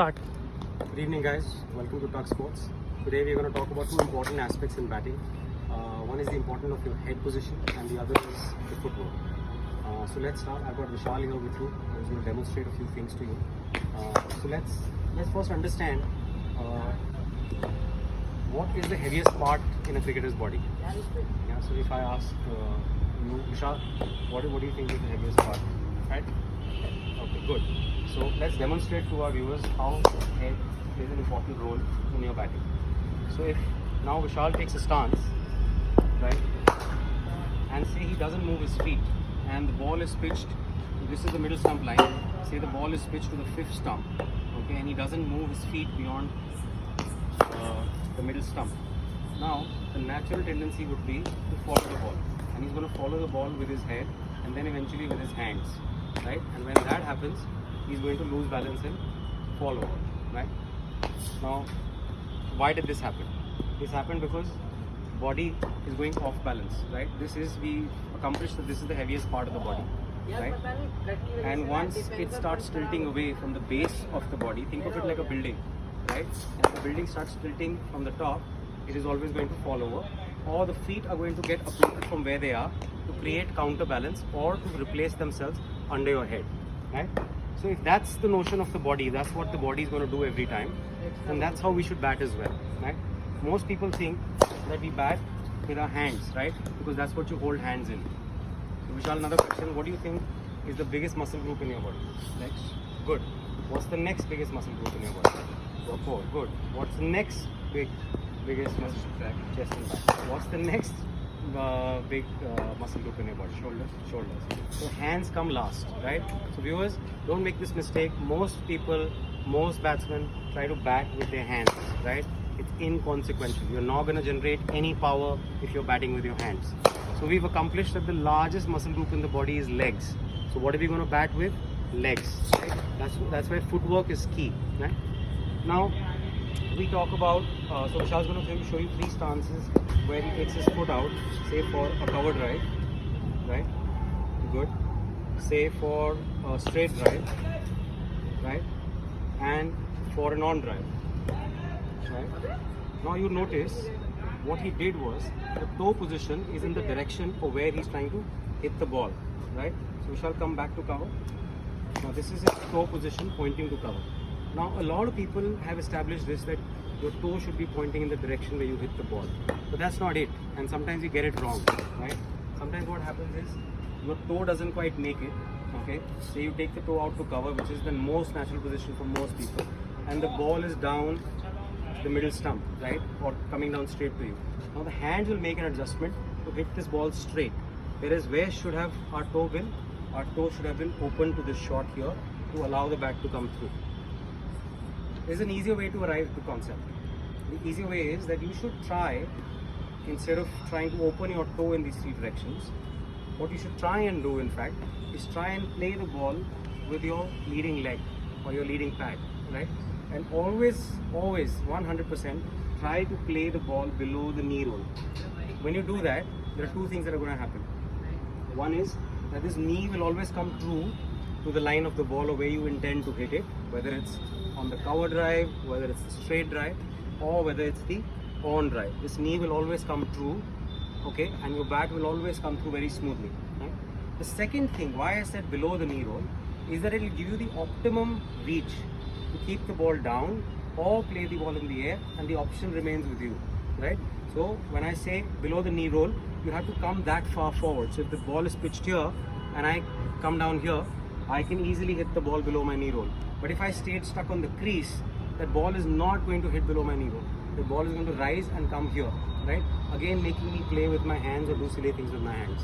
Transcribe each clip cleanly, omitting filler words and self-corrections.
Start. Good evening, guys. Welcome to Talk Sports. Today we're going to talk about two important aspects in batting. One is the importance of your head position, and the other is the footwork. So let's start. I've got Vishal here with you, who's going to demonstrate a few things to you. So let's first understand what is the heaviest part in a cricketer's body. Yeah. So if I ask you, Vishal, what do you think is the heaviest part? Right? Okay, good. So let's demonstrate to our viewers how head plays an important role in your batting. So if now Vishal takes a stance, right, and say he doesn't move his feet and the ball is pitched, this is the middle stump line, say the ball is pitched to the fifth stump, okay, and he doesn't move his feet beyond the middle stump. Now the natural tendency would be to follow the ball, and he's going to follow the ball with his head and then eventually with his hands, right, and when that happens, he's going to lose balance and fall over, right? Now, why did this happen? This happened because body is going off balance, right? We accomplished that this is the heaviest part of the body, right? And once it starts tilting away from the base of the body, think of it like a building, right? And if the building starts tilting from the top, it is always going to fall over, or the feet are going to get uprooted from where they are to create counterbalance or to replace themselves under your head, right? So if that's the notion of the body, that's what the body is going to do every time, and that's how we should bat as well, right? Most people think that we bat with our hands, right? Because that's what you hold hands in. So Vishal, another question, what do you think is the biggest muscle group in your body? Legs. Good. What's the next biggest muscle group in your body? Core. Good. What's the next biggest muscle group? Chest and back. What's the next big muscle group in your body? Shoulders. So hands come last, right? So viewers, don't make this mistake. Most batsmen try to bat with their hands, right? It's inconsequential. You're not going to generate any power if you're batting with your hands. So we've accomplished that the largest muscle group in the body is legs. So what are we going to bat with? Legs, right? That's why footwork is key, right? Now we talk about, so Vishal's going to show you three stances where he takes his foot out, say for a cover drive, right? Good. Say for a straight drive, right? And for an on drive, right? Now you notice what he did was the toe position is in the direction of where he's trying to hit the ball, right? So we shall come back to cover. Now this is his toe position pointing to cover. Now a lot of people have established this, that your toe should be pointing in the direction where you hit the ball, but that's not it, and sometimes you get it wrong, right? Sometimes what happens is your toe doesn't quite make it, okay? So you take the toe out to cover, which is the most natural position for most people, and the ball is down the middle stump, right, or coming down straight to you. Now the hands will make an adjustment to hit this ball straight, whereas where should have our toe been? Our toe should have been open to this shot here to allow the bat to come through. There's an easier way to arrive at the concept. The easier way is that you should try, instead of trying to open your toe in these three directions, what you should try and do, in fact, is try and play the ball with your leading leg or your leading pad, right? And always 100% try to play the ball below the knee roll. When you do that, there are two things that are going to happen. One is that this knee will always come true to the line of the ball or where you intend to hit it, whether it's on the cover drive, whether it's the straight drive, or whether it's the on drive. This knee will always come true, okay, and your bat will always come through very smoothly, right? The second thing, why I said below the knee roll, is that it will give you the optimum reach to keep the ball down or play the ball in the air, and the option remains with you, right? So when I say below the knee roll, you have to come that far forward. So if the ball is pitched here and I come down here, I can easily hit the ball below my knee roll. But if I stayed stuck on the crease, that ball is not going to hit below my knee roll. The ball is going to rise and come here, right? Again, making me play with my hands or do silly things with my hands,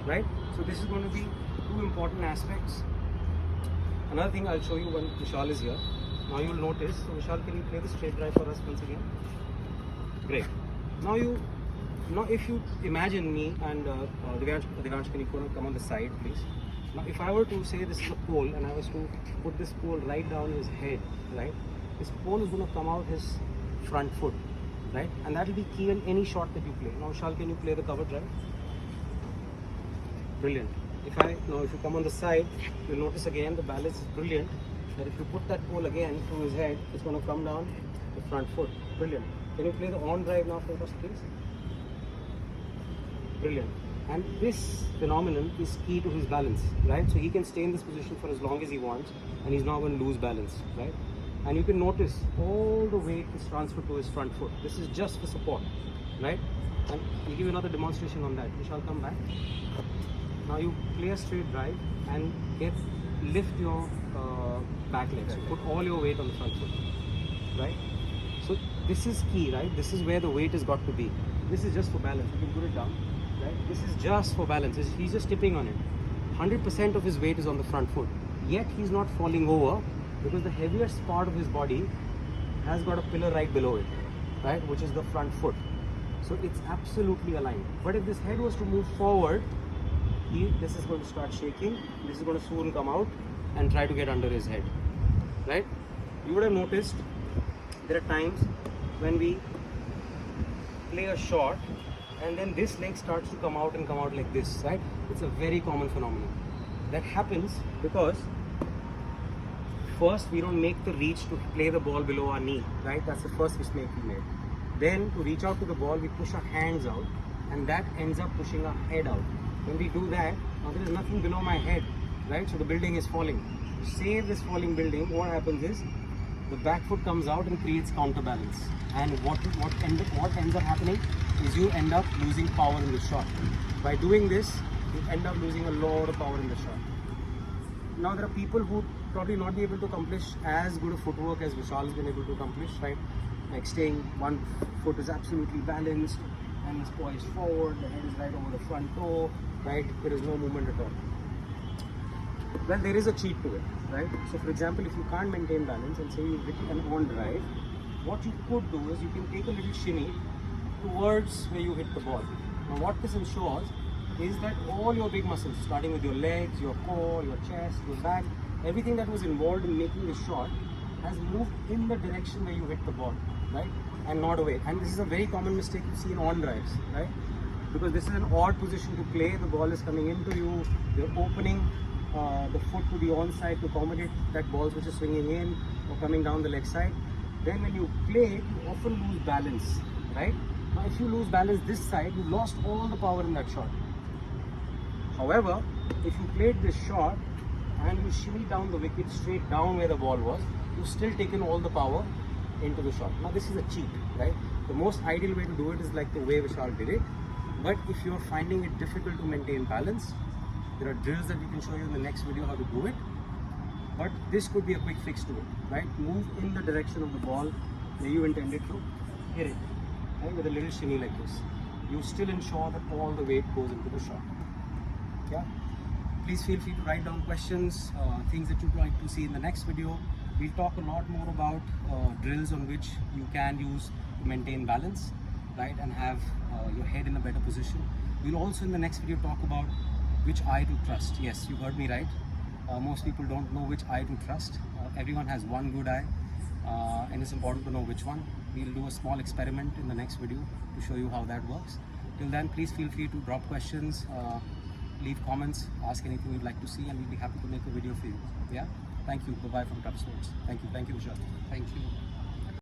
right? So this is going to be two important aspects. Another thing I'll show you when Vishal is here. Now you'll notice, so Vishal, can you play the straight drive for us once again? Great. Now if you imagine me and Devansh, can you come on the side, please? Now if I were to say this is a pole and I was to put this pole right down his head, right? This pole is going to come out his front foot, right? And that will be key in any shot that you play. Now Vishal, can you play the cover drive? Brilliant. If you come on the side, you'll notice again the balance is brilliant. that if you put that pole again to his head, it's going to come down the front foot. Brilliant. Can you play the on drive now for us, please? Brilliant. And this phenomenon is key to his balance, right? So he can stay in this position for as long as he wants, and he's not going to lose balance, right? And you can notice all the weight is transferred to his front foot. This is just for support, right? And I'll give you another demonstration on that. We shall come back. Now you play a straight drive and lift your back legs. You put all your weight on the front foot, right? So this is key, right? This is where the weight has got to be. This is just for balance. You can put it down, right? This is just for balance. He's just tipping on it. 100% of his weight is on the front foot. Yet he's not falling over because the heaviest part of his body has got a pillar right below it, right? Which is the front foot. So it's absolutely aligned. But if this head was to move forward, this is going to start shaking. This is going to soon come out and try to get under his head, right? You would have noticed there are times when we play a shot and then this leg starts to come out and come out like this, right? It's a very common phenomenon. That happens because first we don't make the reach to play the ball below our knee, right? That's the first mistake we made. Then to reach out to the ball, we push our hands out and that ends up pushing our head out. When we do that, now there is nothing below my head, right? So the building is falling. To save this falling building, what happens is the back foot comes out and creates counterbalance. And what ends up happening is you end up losing power in the shot. By doing this, you end up losing a lot of power in the shot. Now there are people who probably not be able to accomplish as good a footwork as Vishal has been able to accomplish, right? Like staying one foot is absolutely balanced and he's poised forward, the head is right over the front toe, right? There is no movement at all. Well, there is a cheat to it, right? So for example, if you can't maintain balance and say you hit an on drive, what you could do is you can take a little shimmy towards where you hit the ball. Now what this ensures is that all your big muscles, starting with your legs, your core, your chest, your back, everything that was involved in making the shot has moved in the direction where you hit the ball, right? And not away. And this is a very common mistake you see in on drives, right? Because this is an odd position to play. The ball is coming into you. You're opening the foot to the on side to accommodate that ball which is swinging in or coming down the leg side. Then when you play it, you often lose balance, right? Now if you lose balance this side, you lost all the power in that shot. However, if you played this shot and you shimmy down the wicket straight down where the ball was, you've still taken all the power into the shot. Now this is a cheat, right? The most ideal way to do it is like the way Vishal did it. But if you're finding it difficult to maintain balance, there are drills that we can show you in the next video how to do it. But this could be a quick fix to it, right? Move in the direction of the ball where you intended to hit it, right? With a little shimmy like this. You still ensure that all the weight goes into the shot. Yeah. Please feel free to write down questions, things that you'd like to see in the next video. We'll talk a lot more about drills on which you can use to maintain balance, right, and have your head in a better position. We'll also in the next video talk about which eye to trust. Yes, you heard me right. Most people don't know which eye to trust. Everyone has one good eye, and it's important to know which one. We'll do a small experiment in the next video to show you how that works. Till then, please feel free to drop questions, leave comments, ask anything you'd like to see, and we'll be happy to make a video for you. Yeah. Thank you. Bye-bye from Top Sports. Thank you. Thank you, Vishal. Thank you.